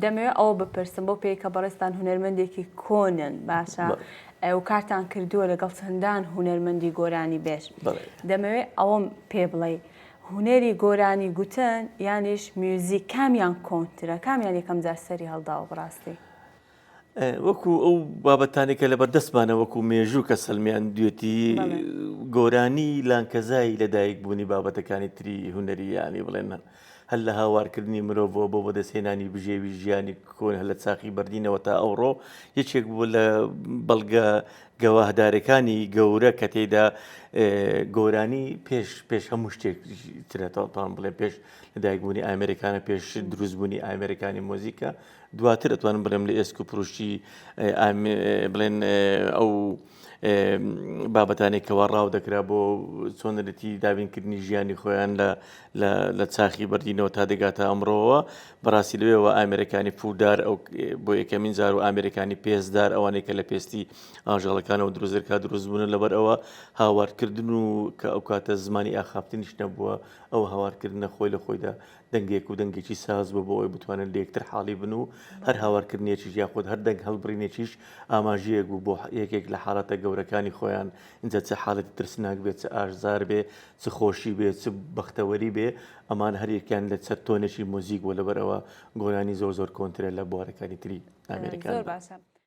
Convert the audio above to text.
دەمەوێت ئەوە بپرسم بۆ پێی کە بەڕێستان هونەرمەندێکی کۆنن باشە و کارتان کردووە لەگەڵ چەندان هونەرمەندی گۆرانی بێژ دەمەوێت ئەوەم پێ بڵێ هونەری گۆرانی گوتن یانیش میوزیک کامیان کۆنترە کامیان یەکەم جار سەری هەڵداوە بڕاستی وەکو ئەو بابەتانێکە لە بەردەستمانە وەکو مێژوو کە سەلمیان دوێتی گۆرانی لانکەزایی لەدایک بوونی بابەتەکانی تری هونەری ینی بڵێن هەل لە هاوارکردنی مرۆڤ بۆ بەدەستهێنانی بژێوی ژیانی کۆن هە لە چاقی بەردینەوە تا ئەوڕۆ یەکێک بوو لە بەڵگە گەواهدارەکانی گەورە کە تێیدا گۆرانی پێش هەموو شتێک ترێتەوەتان بڵێ پێش لەدایکبوونی ئامریکانە پێش دروستبوونی ئامریکانی مۆزیکە دواتر ئەتوانم بڵێم لە ئێسک و پروشتی بڵێن ئەو بابەتانێکەوە ڕاو دەکرا بۆ چۆنەتی دابینکردنی ژیانی خۆیان لە چاخی بەردینەوە تا دەگاتە ئەمڕۆوە بەڕاستی لەوێەوە ئامریکانی پودار ئەو بۆ یەکەمین جار و ئامریکانی پێزدار ئەوانەی کە لە پێستی ئاژەڵەکانەوە دروستەکە دروستبوون لەبەر ئەوە هاوارکردن و کە ئەو کاتە زمانی ئاخافتنیش نەبووە ئەو هاوارکردنە خۆی لە خۆیدا دەنگێک و دەنگێکی ساز بۆ ئەوی بتوانن لە یەکتر حاڵی بن و هەر هاوارکردنیەکیش یاخود هەر دەنگ هەڵبڕینێکیش ئاماژەیەک بوو بۆ یەکێک لە حاڵەتە گەورەکانی خۆیان اینجا چه حاڵەتی ترسناک بێت چه ئاشزار بێ چ خۆشی بێ چ بەختەوەری بێ ئەمان هەریەکیان لە چەر تۆنێکی مۆزیک بۆ لەبەرەوە گۆرانی زۆر کۆنترە لە بوارەکانی تری ئامریکان.